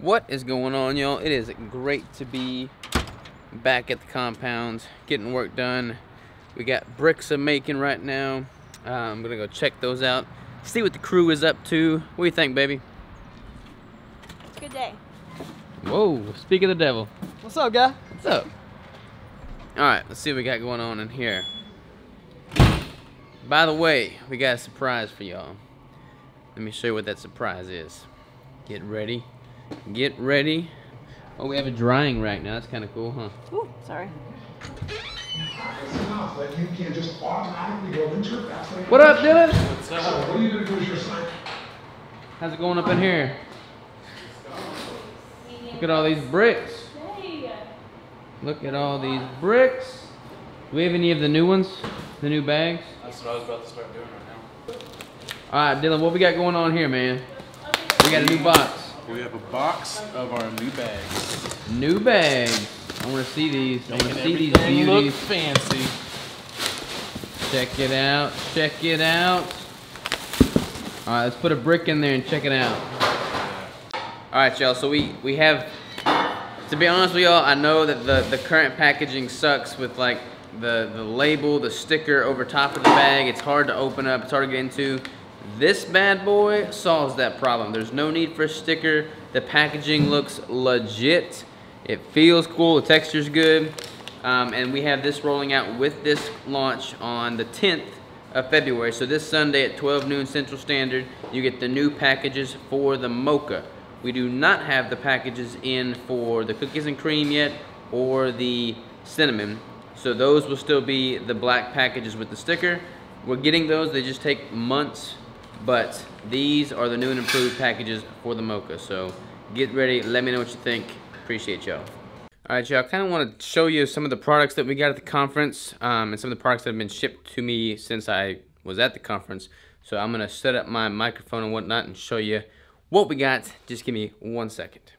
What is going on, y'all? It is great to be back at the compound, getting work done. We got bricks I'm making right now. I'm gonna go check those out, see what the crew is up to. What do you think, baby? Good day. Whoa, speak of the devil. What's up, guy? What's up? All right, let's see what we got going on in here. By the way, we got a surprise for y'all. Let me show you what that surprise is. Get ready. Get ready. Oh, we have a drying rack now. That's kind of cool, huh? Ooh, sorry. What up, Dylan? What's up? What are you gonna do with your site? How's it going up in here? Look at all these bricks. Look at all these bricks. Do we have any of the new ones? The new bags? That's what I was about to start doing right now. All right, Dylan, what we got going on here, man? We got a new box. We have a box of our new bags. New bags. I want to see these. I want to see these Everything beauties. look fancy. Check it out. Check it out. All right, let's put a brick in there and check it out. All right, y'all. So we have. To be honest with y'all, I know that the current packaging sucks with like the label, the sticker over top of the bag. It's hard to open up. It's hard to get into. This bad boy solves that problem. There's no need for a sticker. The packaging looks legit. It feels cool. The texture's good. And we have this rolling out with this launch on the 10th of February. So this Sunday at 12 noon Central Standard, you get the new packages for the mocha. We do not have the packages in for the cookies and cream yet or the cinnamon. So those will still be the black packages with the sticker. We're getting those. They just take months. But these are the new and improved packages for the mocha. So get ready. Let me know what you think. Appreciate y'all. All right, y'all. I kind of want to show you some of the products that we got at the conference and some of the products that have been shipped to me since I was at the conference. So I'm going to set up my microphone and whatnot and show you what we got. Just give me 1 second.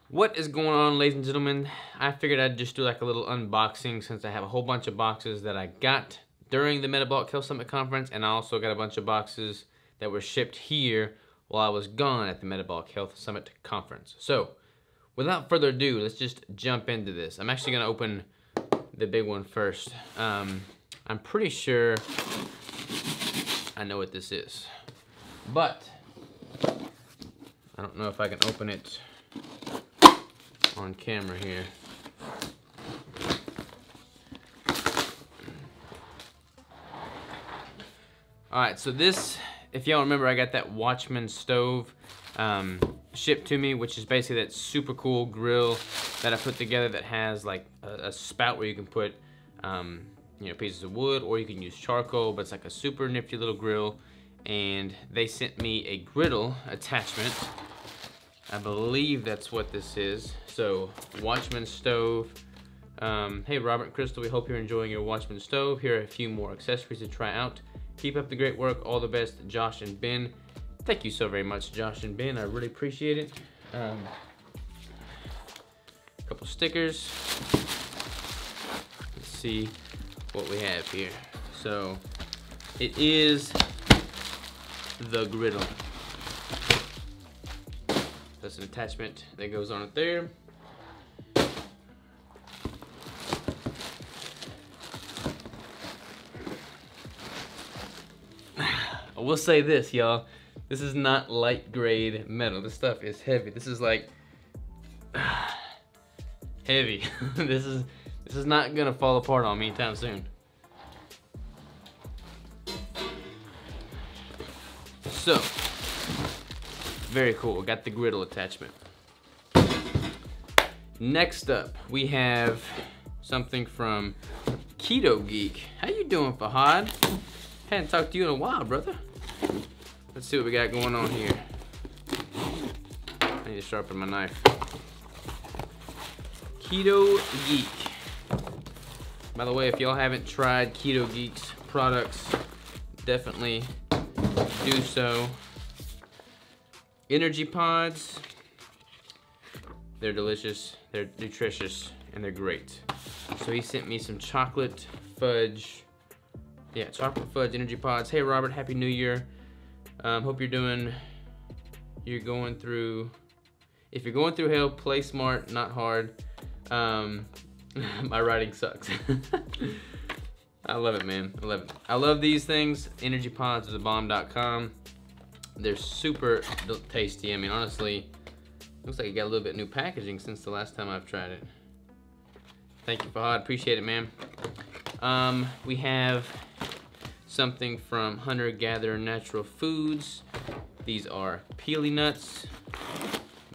What is going on, ladies and gentlemen? I figured I'd just do like a little unboxing since I have a whole bunch of boxes that I got during the Metabolic Health Summit conference, and I also got a bunch of boxes that were shipped here while I was gone at the Metabolic Health Summit conference. So, without further ado, let's just jump into this. I'm actually gonna open the big one first. I'm pretty sure I know what this is, but I don't know if I can open it on camera here. All right, so this, if y'all remember, I got that Watchman stove shipped to me, which is basically that super cool grill that I put together that has like a spout where you can put you know, pieces of wood, or you can use charcoal, but it's like a super nifty little grill. And they sent me a griddle attachment. I believe that's what this is. So, Watchman stove. Hey, Robert and Crystal, we hope you're enjoying your Watchman stove. Here are a few more accessories to try out. Keep up the great work. All the best, Josh and Ben. Thank you so very much, Josh and Ben. I really appreciate it. A couple stickers. Let's see what we have here. So, it is the griddle. That's an attachment that goes on it there. I will say this, y'all. This is not light grade metal. This stuff is heavy. This is like heavy. This is not gonna fall apart on me anytime soon. So, very cool. Got the griddle attachment. Next up, we have something from Keto Geek. How you doing, Fahad? Hadn't talked to you in a while, brother. Let's see what we got going on here. I need to sharpen my knife. Keto Geek. By the way, if y'all haven't tried Keto Geek's products, definitely do so. Energy pods. They're delicious, they're nutritious, and they're great. So he sent me some chocolate fudge. Yeah, chocolate fudge energy pods. Hey Robert, Happy New Year. Hope you're going through If you're going through hell, play smart, not hard. My writing sucks. I love it, man. I love it. I love these things. EnergyPods.com. They're super tasty. I mean, honestly, looks like it got a little bit new packaging since the last time I've tried it. Thank you, Fahad. Appreciate it, man. We have something from Hunter Gatherer Natural Foods. These are peely nuts.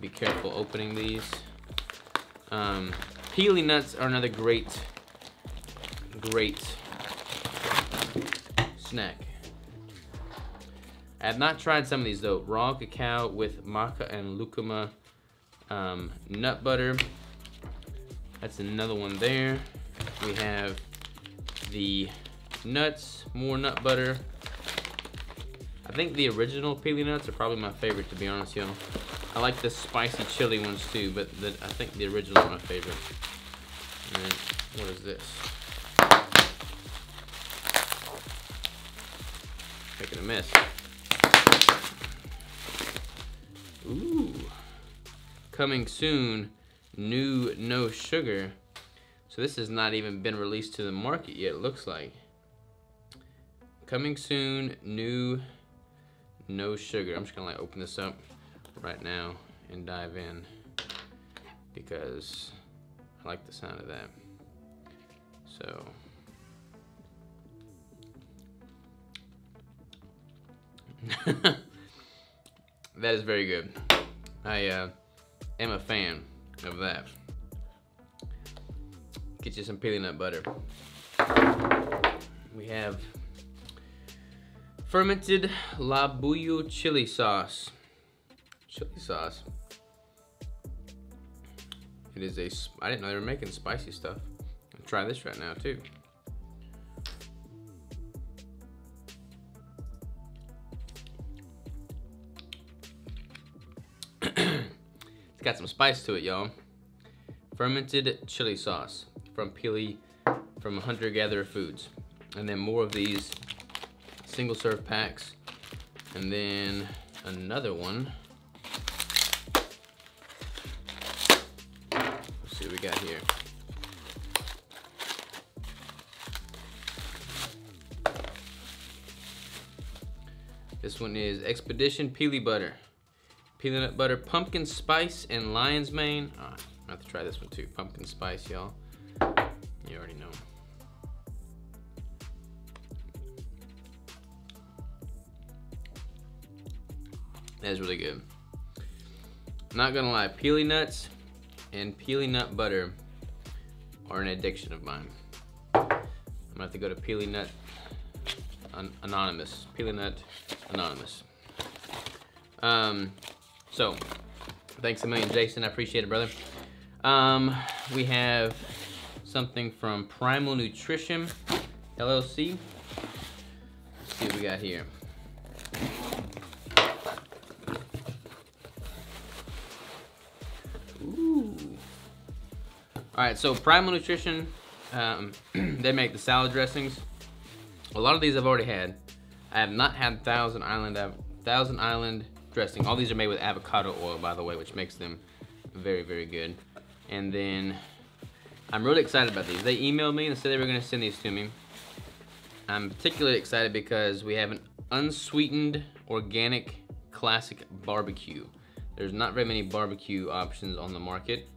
Be careful opening these. Peely nuts are another great snack. I have not tried some of these though. Raw cacao with maca and lucuma nut butter. That's another one there. We have the nuts, more nut butter. I think the original peely nuts are probably my favorite, to be honest, y'all. I like the spicy chili ones too, but I think the original are my favorite. And then, what is this? Making a mess. Ooh. Coming soon, new no sugar. So this has not even been released to the market yet, it looks like. Coming soon, new no sugar. I'm just gonna like open this up right now and dive in because I like the sound of that. So that is very good. I am a fan of that. Get you some peely nut butter. We have fermented labuyo chili sauce. Chili sauce. It is I didn't know they were making spicy stuff. I'll try this right now too. It's got some spice to it, y'all. Fermented chili sauce from Hunter Gatherer Foods. And then more of these single serve packs. And then another one. Let's see what we got here. This one is Expedition Peely Butter. Peely nut butter, pumpkin spice, and lion's mane. Oh, I have to try this one too. Pumpkin spice, y'all. You already know. That is really good. Not gonna lie, peely nuts and peely nut butter are an addiction of mine. I'm gonna have to go to Peely Nut Anonymous. Peely Nut Anonymous. So, thanks a million, Jason. I appreciate it, brother. We have something from Primal Nutrition LLC. Let's see what we got here. Ooh. All right, so Primal Nutrition, they make the salad dressings. A lot of these I've already had. I have not had Thousand Island dressing. All these are made with avocado oil, by the way, which makes them very, very good. And then I'm really excited about these. They emailed me and said they were gonna send these to me. I'm particularly excited because we have an unsweetened, organic, classic barbecue. There's not very many barbecue options on the market.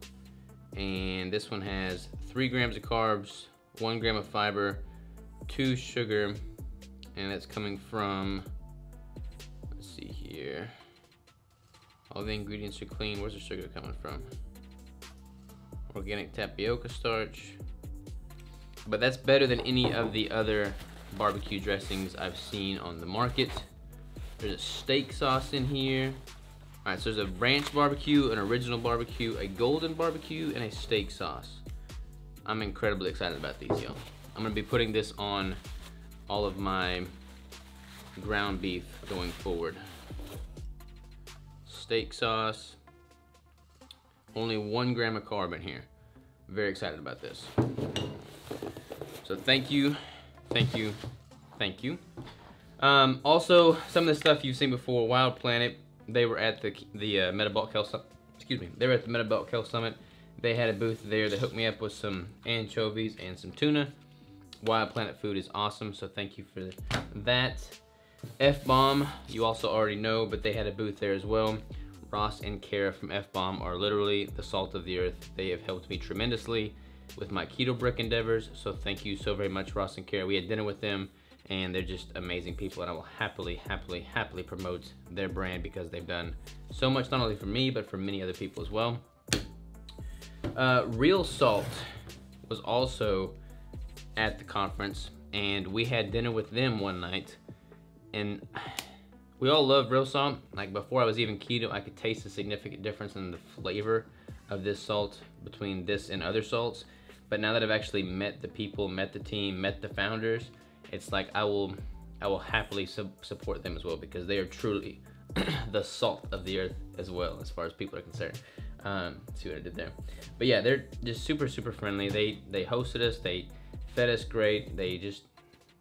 And this one has 3 grams of carbs, 1 gram of fiber, 2 sugar, and that's coming from, let's see here. All the ingredients are clean. Where's the sugar coming from? Organic tapioca starch. But that's better than any of the other barbecue dressings I've seen on the market. There's a steak sauce in here. All right, so there's a ranch barbecue, an original barbecue, a golden barbecue, and a steak sauce. I'm incredibly excited about these, y'all. I'm gonna be putting this on all of my ground beef going forward. Steak sauce. Only 1 gram of carb in here. Very excited about this. So thank you, thank you, thank you. Also, some of the stuff you've seen before, Wild Planet, they were at the Metabolic Health excuse me, they were at the Metabolic Health Summit. They had a booth there. They hooked me up with some anchovies and some tuna. Wild Planet food is awesome, so thank you for that. F-Bomb, you also already know, but they had a booth there as well. Ross and Kara from F-Bomb are literally the salt of the earth. They have helped me tremendously with my keto brick endeavors, so thank you so very much, Ross and Kara. We had dinner with them, and they're just amazing people, and I will happily promote their brand because they've done so much, not only for me, but for many other people as well. Real Salt was also at the conference, and we had dinner with them one night, and we all love Real Salt. Like, before I was even keto, I could taste a significant difference in the flavor of this salt between this and other salts. But now that I've actually met the people, met the team, met the founders, it's like I will happily support them as well, because they are truly the salt of the earth as well, as far as people are concerned. See what I did there? But yeah, they're just super friendly. They hosted us, they fed us great, they just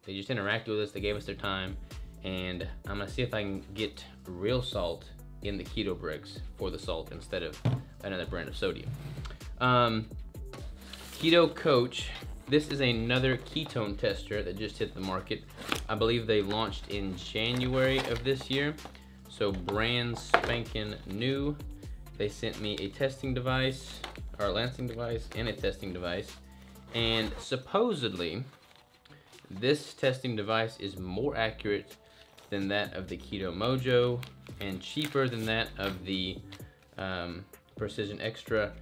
interacted with us, they gave us their time, and I'm gonna see if I can get real salt in the Keto Bricks for the salt instead of another brand of sodium. Keto Coach, this is another ketone tester that just hit the market. I believe they launched in January of this year, so brand spanking new. They sent me a testing device, or a lancing device, and a testing device, and supposedly this testing device is more accurate than that of the Keto Mojo and cheaper than that of the Precision Extra.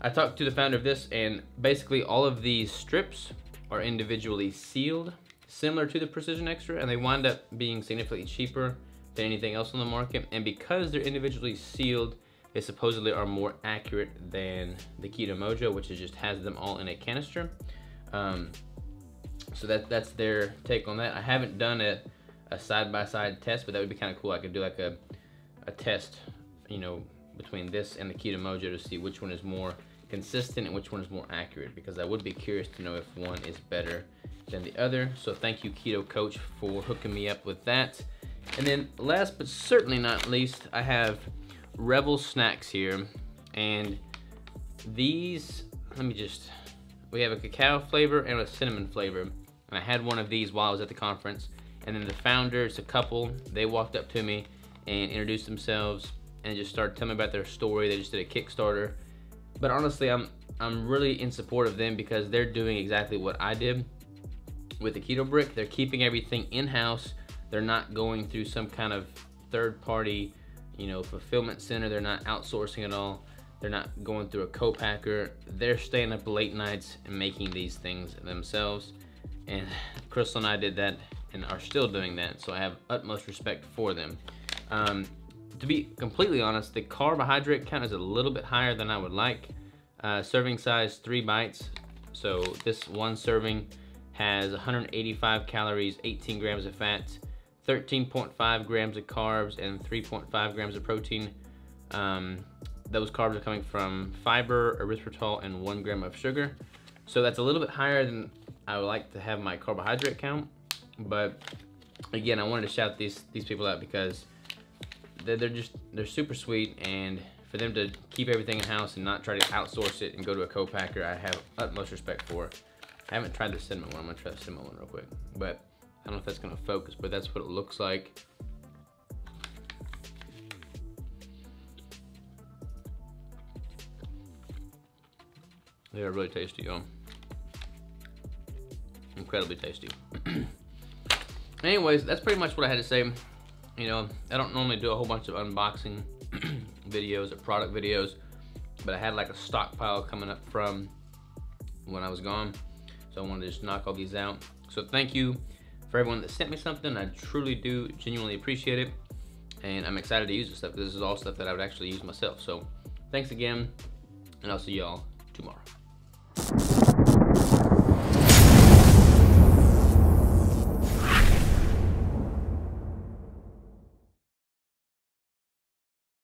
I talked to the founder of this, and basically all of these strips are individually sealed, similar to the Precision Extra, and they wind up being significantly cheaper than anything else on the market. And because they're individually sealed, they supposedly are more accurate than the Keto Mojo, which just has them all in a canister. So that's their take on that. I haven't done a side-by-side test, but that would be kind of cool. I could do like a test, you know, between this and the Keto Mojo to see which one is more consistent and which one is more accurate, because I would be curious to know if one is better than the other. So thank you, Keto Coach, for hooking me up with that. And then last but certainly not least, I have Rebel Snacks here, and these, we have a cacao flavor and a cinnamon flavor, and I had one of these while I was at the conference, and then the founders, a couple, they walked up to me and introduced themselves and just started telling me about their story. They just did a Kickstarter. But honestly, I'm really in support of them, because they're doing exactly what I did with the Keto Brick. They're keeping everything in-house. They're not going through some kind of third-party, you know, fulfillment center. They're not outsourcing it all. They're not going through a co-packer. They're staying up late nights and making these things themselves. And Crystal and I did that and are still doing that, so I have utmost respect for them. To be completely honest, the carbohydrate count is a little bit higher than I would like. Serving size 3 bites. So this one serving has 185 calories, 18 grams of fat, 13.5 grams of carbs, and 3.5 grams of protein. Those carbs are coming from fiber, erythritol, and 1 gram of sugar. So that's a little bit higher than I would like to have my carbohydrate count. But again, I wanted to shout these people out, because they're super sweet, and for them to keep everything in house and not try to outsource it and go to a co-packer, I have utmost respect for. I haven't tried the cinnamon one. I'm gonna try the cinnamon one real quick, but I don't know if that's gonna focus, but that's what it looks like. They are really tasty, y'all. Incredibly tasty. Anyways, that's pretty much what I had to say. You know, I don't normally do a whole bunch of unboxing videos or product videos, but I had like a stockpile coming up from when I was gone, so I wanted to just knock all these out. So thank you for everyone that sent me something. I truly do genuinely appreciate it, and I'm excited to use this stuff, because this is all stuff that I would actually use myself. So thanks again, and I'll see y'all tomorrow.